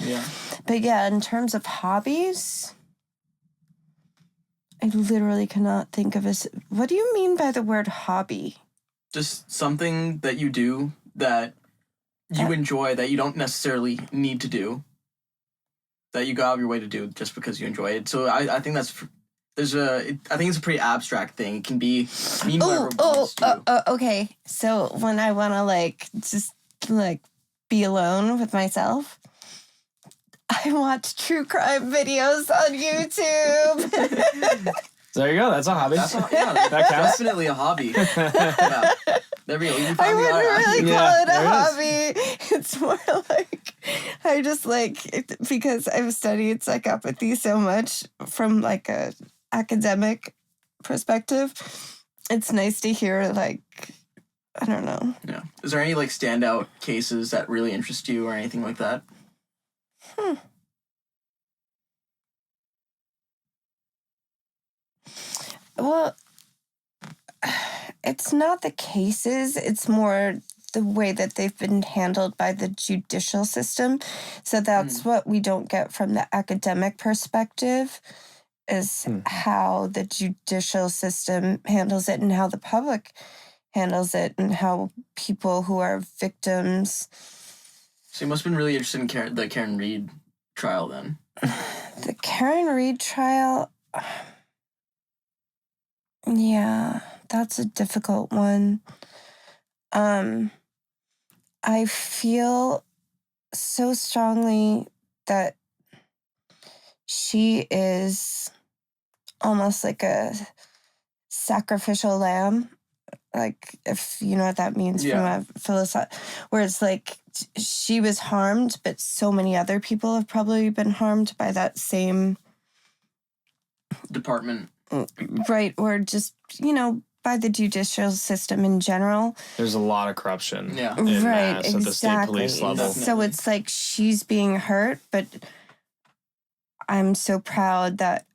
Yeah. But yeah, in terms of hobbies, I literally cannot think of what do you mean by the word hobby? Just something that you do that you enjoy that you don't necessarily need to do, that you go out of your way to do just because you enjoy it. So I think I think it's a pretty abstract thing. It can be mean whatever it wants to. Okay. So when I want to just be alone with myself, I watch true crime videos on YouTube. There you go. That's a hobby. That counts. Definitely a hobby. Yeah. There we go. I wouldn't really call it a hobby. It's more like I just because I've studied psychopathy so much from a academic perspective. It's nice to hear I don't know. Yeah. Is there any standout cases that really interest you or anything like that? Well, it's not the cases. It's more the way that they've been handled by the judicial system. So that's what we don't get from the academic perspective is how the judicial system handles it and how the public handles it and how people who are victims. So you must have been really interested in the Karen Read trial then. The Karen Read trial... Yeah, that's a difficult one. I feel so strongly that she is almost like a sacrificial lamb. If you know what that means from a philosophy, where it's she was harmed, but so many other people have probably been harmed by that same department. Right, or just, by the judicial system in general. There's a lot of corruption. Yeah. Right, exactly. At the state police level. So it's she's being hurt, but I'm so proud that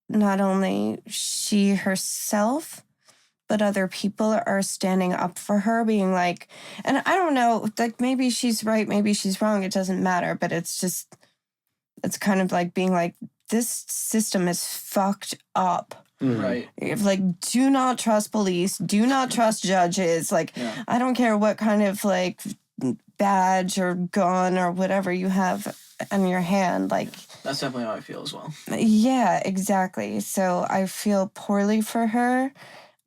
not only she herself, but other people are standing up for her, being and I don't know, maybe she's right, maybe she's wrong, it doesn't matter, but it's kind of being this system is fucked up. Right. Do not trust police. Do not trust judges. I don't care what kind of badge or gun or whatever you have in your hand. That's definitely how I feel as well. Yeah, exactly. So I feel poorly for her,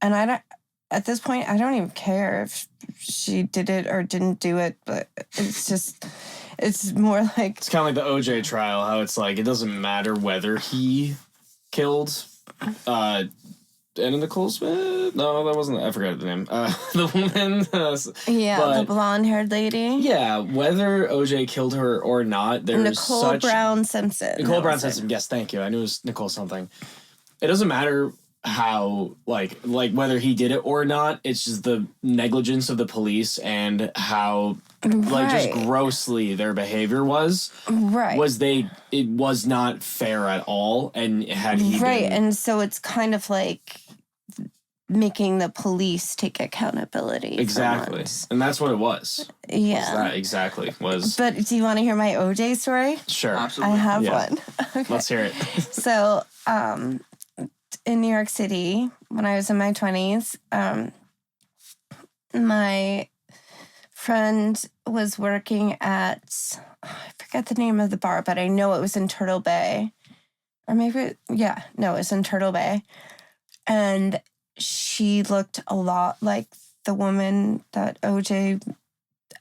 and at this point I don't even care if she did it or didn't do it. But it's more it's kind of like the OJ trial, how it's it doesn't matter whether he killed Anna Nicole Smith? No, that wasn't, I forgot the name. The woman. The blonde-haired lady. Yeah, whether OJ killed her or not, Nicole Brown Simpson. Nicole Brown Simpson, yes, thank you. I knew it was Nicole something. It doesn't matter how, whether he did it or not, it's just the negligence of the police and how... just grossly their behavior was. Right. It was not fair at all. And had he been... and so it's kind of making the police take accountability. Exactly. And that's what it was. Yeah. That exactly was. But do you want to hear my OJ story? Sure. Absolutely. I have one. Okay. Let's hear it. So, in New York City, when I was in my 20s, my friend was working at, I forget the name of the bar, but I know it was in Turtle Bay. Or maybe, it was in Turtle Bay. And she looked a lot like the woman that OJ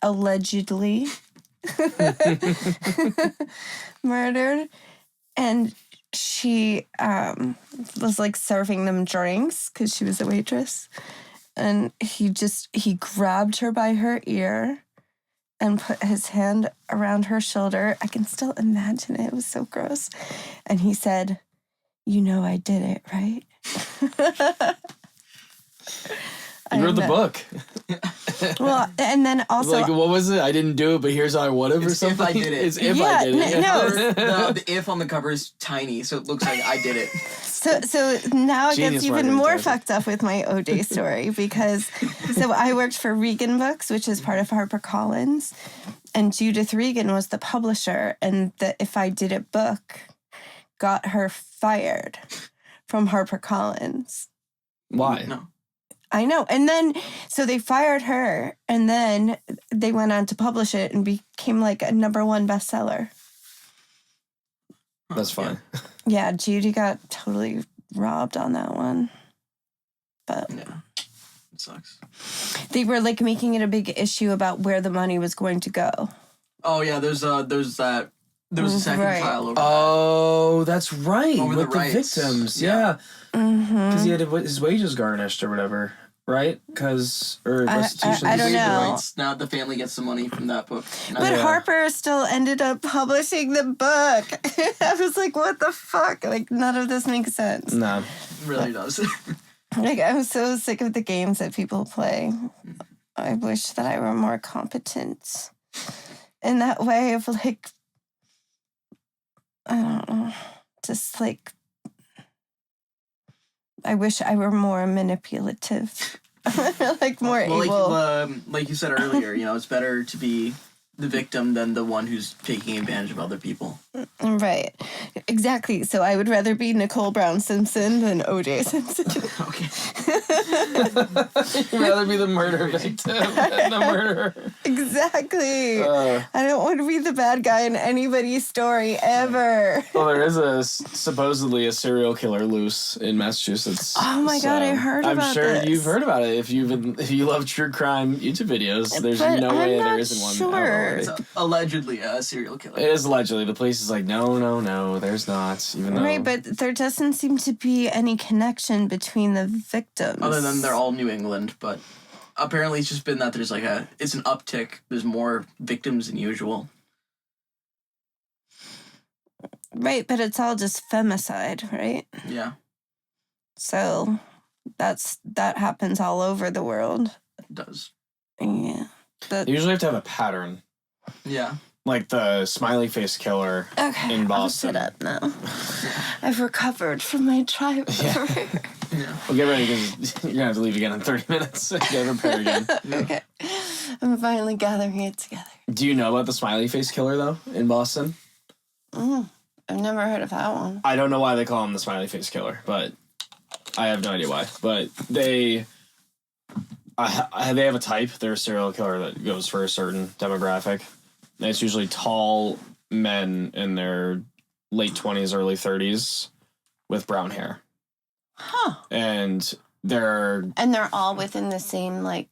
allegedly murdered. And she was serving them drinks because she was a waitress. And he grabbed her by her ear and put his hand around her shoulder. I can still imagine it. It was so gross. And he said, "You know I did it, right?" You wrote the book. Well, and then also... what was it? I didn't do it, but here's how I would have or something? If I did it. It's if I did it. No. The if on the cover is tiny, so it looks like I did it. So now it Genius gets even marketing more tactic. fucked up with my OJ story because... So I worked for Regan Books, which is part of HarperCollins. And Judith Regan was the publisher, and the If I Did It book got her fired from HarperCollins. Why? No. I know. And then, so they fired her, and then they went on to publish it and became like a #1 bestseller. That's fine. Yeah, Judy got totally robbed on that one. But Yeah. It sucks. they were like making it a big issue about where the money was going to go. Oh yeah, there was a second Right. trial over Oh, that's right. Over with the the rights. victims. Yeah. Yeah. Mm-hmm. Because he had his wages garnished or whatever. Right? Or restitution. I that. don't Waive the know. rights. Now the family gets the money from that book. Now But Yeah. Harper still ended up publishing the book. I was like, what the fuck? Like, none of this makes sense. No. it really does. Like, I'm so sick of the games that people play. I wish that I were more competent in that way of like, I don't know, just like, I wish I were more manipulative, like more able. Like you said earlier, it's better to be the victim than the one who's taking advantage of other people. Right, exactly. So I would rather be Nicole Brown Simpson than O.J. Simpson. Okay. You'd rather be the murder victim than the murderer. Exactly. Uh, I don't want to be the bad guy in anybody's story ever. well, there is supposedly a serial killer loose in Massachusetts. Oh my God, I heard I'm about sure this. you've heard about it. If you love true crime YouTube videos, there's But no I'm way not there isn't one. sure. already. It's allegedly a serial killer. It is allegedly. The police is like, no, there's not. Even though, Right, but there doesn't seem to be any connection between the victims. Other than they're all New England, but apparently it's just been that there's it's an uptick. There's more victims than usual. Right, but it's all just femicide, right? Yeah, So that happens all over the world. it does. Yeah. you usually have to have a pattern, Yeah. like the smiley face killer. Okay, In I'll Boston. sit up now. I've recovered from my drive. Yeah. Well, get ready because you're gonna have to leave again in 30 minutes. Get prepared again. Okay. I'm finally gathering it together. Do you know about the smiley face killer though in Boston? I've never heard of that one. I don't know why they call him the smiley face killer, but I have no idea why. But they have a type. They're a serial killer that goes for a certain demographic. And it's usually tall men in their late 20s, early 30s with brown hair. Huh. And they're And they're all within the same, like...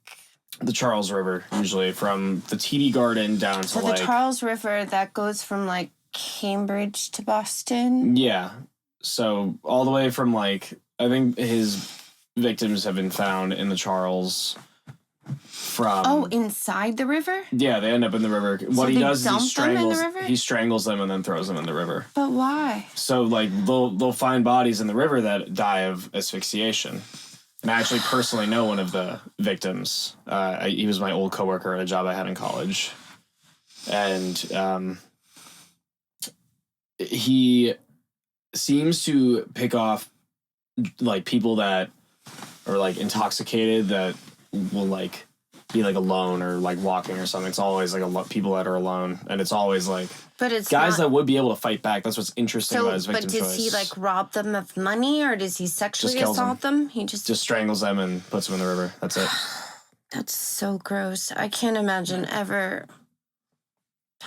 the Charles River, usually from the TD Garden down to So the like... Charles River, that goes from, like, Cambridge to Boston? Yeah. So all the way from like, I think his victims have been found in the Charles from... Oh, inside the river? Yeah, they end up in the river. What he they does is dump them in the river? he strangles them and then throws them in the river. But why? So like they'll find bodies in the river that die of asphyxiation. And I actually personally know one of the victims. He was my old coworker at a job I had in college. And he seems to pick off like people that are like intoxicated that will like be like alone or like walking or something. It's always like people that are alone, and it's always like But it's guys not, that would be able to fight back. That's what's interesting about so. his But victim does choice. he like rob them of money, or does he sexually kills assault them? He just strangles them and puts them in the river. That's it. That's so gross. I can't imagine ever.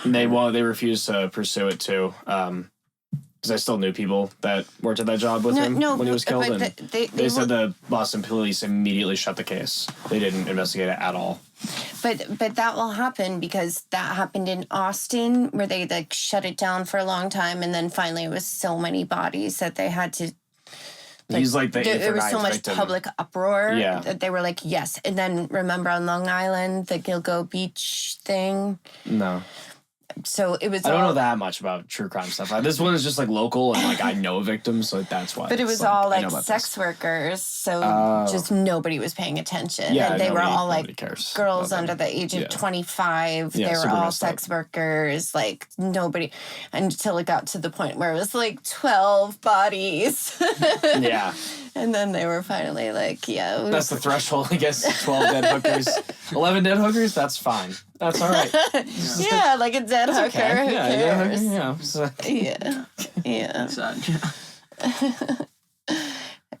And they refused to pursue it too. Because I still knew people that worked at that job with him when he was killed. But And they said the Boston police immediately shut the case. They didn't investigate it at all. But that will happen because that happened in Austin, where they like shut it down for a long time, and then finally it was so many bodies that they had to. He's like the eighth There or was so ninth much victim. public uproar Yeah. that they were like, yes. And then remember on Long Island, the Gilgo Beach thing. No. So it was. I don't all, know that much about true crime stuff. This one is just like local and like I know victims, so that's why. But it it's, was all I know like about sex this. workers, so Oh. just nobody was paying attention. Yeah, and they were all nobody like cares girls about under them. the age of Yeah. 25. Yeah, They were super all messed up. sex workers, like nobody, until it got to the point where it was like 12 bodies. Yeah, And then they were finally like, yeah. that's the threshold. I guess 12 dead hookers. 11 dead hookers, that's fine. That's all right. Yeah, like a dead hooker. Okay. Who Yeah, cares? yeah. So, Yeah. Yeah. Sad.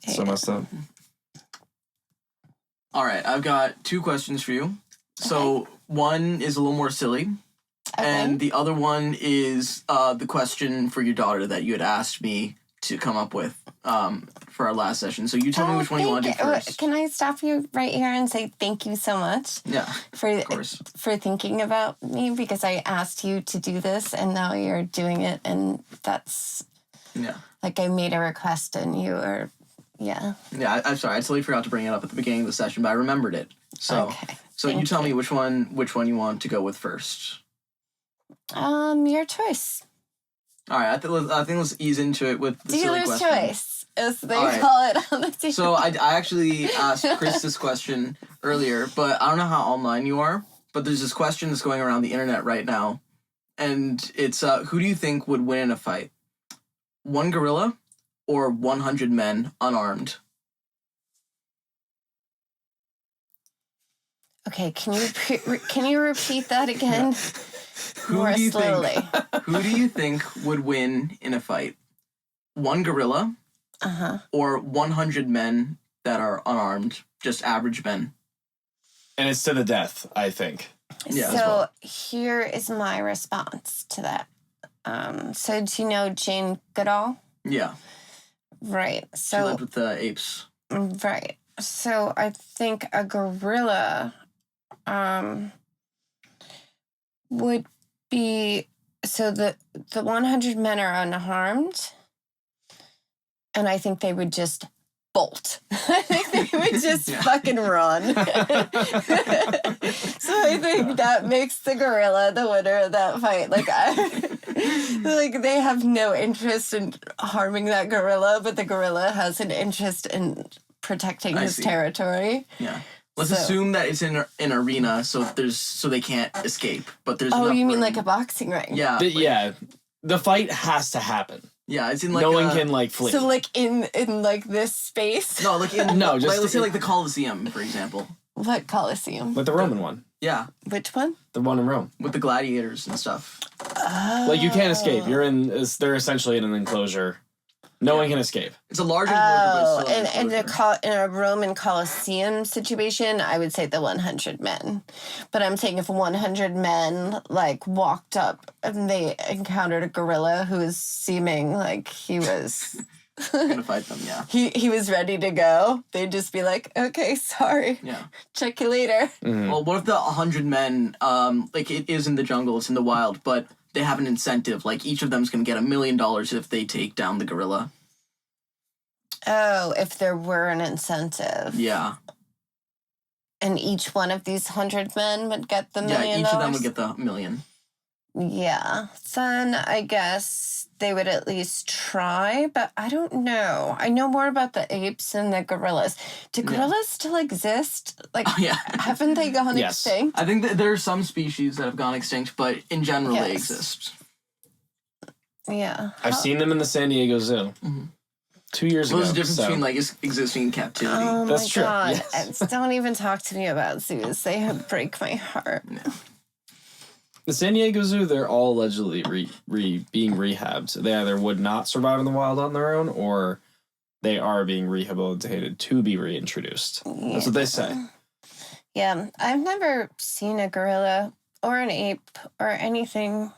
so messed up. All right, I've got 2 questions for you. So one is a little more silly, and the other one is the question for your daughter that you had asked me to come up with for our last session. So you tell me which one you want to do first. Can I stop you right here and say thank you so much Yeah, for of course. for thinking about me, because I asked you to do this and now you're doing it, and that's Yeah. like I made a request and you are Yeah, I'm sorry. I totally forgot to bring it up at the beginning of the session, but I remembered it. So, okay. so you tell me which one you want to go with first. Your choice. All right, I think let's ease into it with the silly Dealer's question. choice, as they All right. call it on the TV. So I actually asked Chris this question earlier, but I don't know how online you are. But there's this question that's going around the internet right now, and it's who do you think would win in a fight? 1 gorilla or 100 men unarmed? Okay, can you repeat that again? More do you slowly. Who do you think would win in a fight? 1 gorilla or 100 men that are unarmed, just average men? And it's to the death, I think. Yeah, as So well. here is my response to that. So do you know Jane Goodall? Yeah, Right. she So lived with the apes. right. So I think a gorilla would be, so the 100 men are unharmed, and I think they would just bolt. I think they would just fucking run. So I think that makes the gorilla the winner of that fight. Like like they have no interest in harming that gorilla, but the gorilla has an interest in protecting I his see. territory. Yeah. Let's So- assume that it's in an arena, so they can't escape. But there's Oh, enough you mean room. like a boxing ring? Yeah, Yeah. The fight has to happen. yeah. It's in like no a, one can like flee. So like in like this space? No, like in No, like, just- let's say like the Colosseum, for example. What Colosseum? Like the Roman one. Yeah, Which one? The one in Rome. with the gladiators and stuff. Like you can't escape. You're in. They're essentially in an enclosure. No one can escape. It's a large enclosure, but Oh, it's still an and enclosure. in a Roman Colosseum situation, I would say the 100 men. But I'm saying if 100 men like walked up and they encountered a gorilla who was seeming like he was gonna fight them. Yeah, he was ready to go, they'd just be like, okay, sorry, yeah. check you later. Mhm. Well, what if the 100 men, like it is in the jungle, it's in the wild, but they have an incentive. Like each of them's gonna get $1 million if they take down the gorilla. Oh, if there were an incentive. Yeah, And each one of these 100 men would get the $1 yeah. million. Each of them would get the $1 million. Yeah. Then I guess they would at least try, but I don't know. I know more about the apes and the gorillas. Do Yeah. gorillas still exist? Like, Oh, yeah. haven't they gone Yes. extinct? I think that there are some species that have gone extinct, but in general they Yes. exist. Yeah. I've seen them in the San Diego Zoo. Mhm. 2 years So ago. there's a difference so- between like existing in captivity. Oh That's my true, God. yes. Don't even talk to me about zoos. They break my heart. The San Diego Zoo, they're all allegedly being rehabbed. They either would not survive in the wild on their own, or they are being rehabilitated to be reintroduced. That's what they say. Yeah. I've never seen a gorilla or an ape or anything.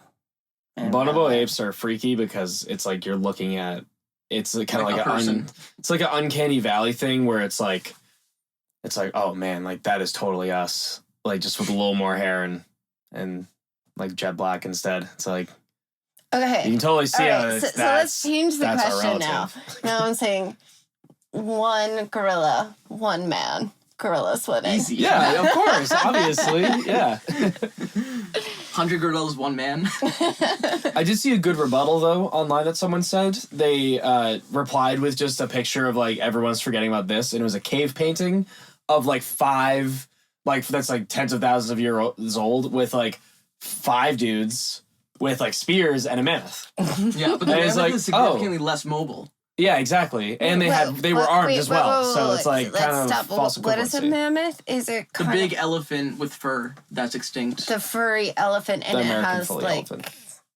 Bonobo apes are freaky because it's like you're looking at. It's kind of Like like a person. it's like an uncanny valley thing where it's like, oh man, like that is totally us. Like just with a little more hair and like jet black instead. It's like you Okay. can totally see All how right, it's, so let's change the that's our question now. relative. Now I'm saying 1 gorilla, 1 man. Gorilla's winning. Easy. Yeah, of course, obviously, yeah. 100 gorillas, 1 man. I did see a good rebuttal though online that someone said. They replied with just a picture of like everyone's forgetting about this, and it was a cave painting of like 5, like that's like tens of thousands of years old, with like 5 dudes with like spears and a mammoth. Yeah, but the And it's mammoth like, is significantly less mobile. Yeah, exactly. And they were armed as well. So it's like kind of false equivalency. What is a mammoth? Is it the big elephant with fur that's extinct? The furry elephant, and The it American has fully like elephant.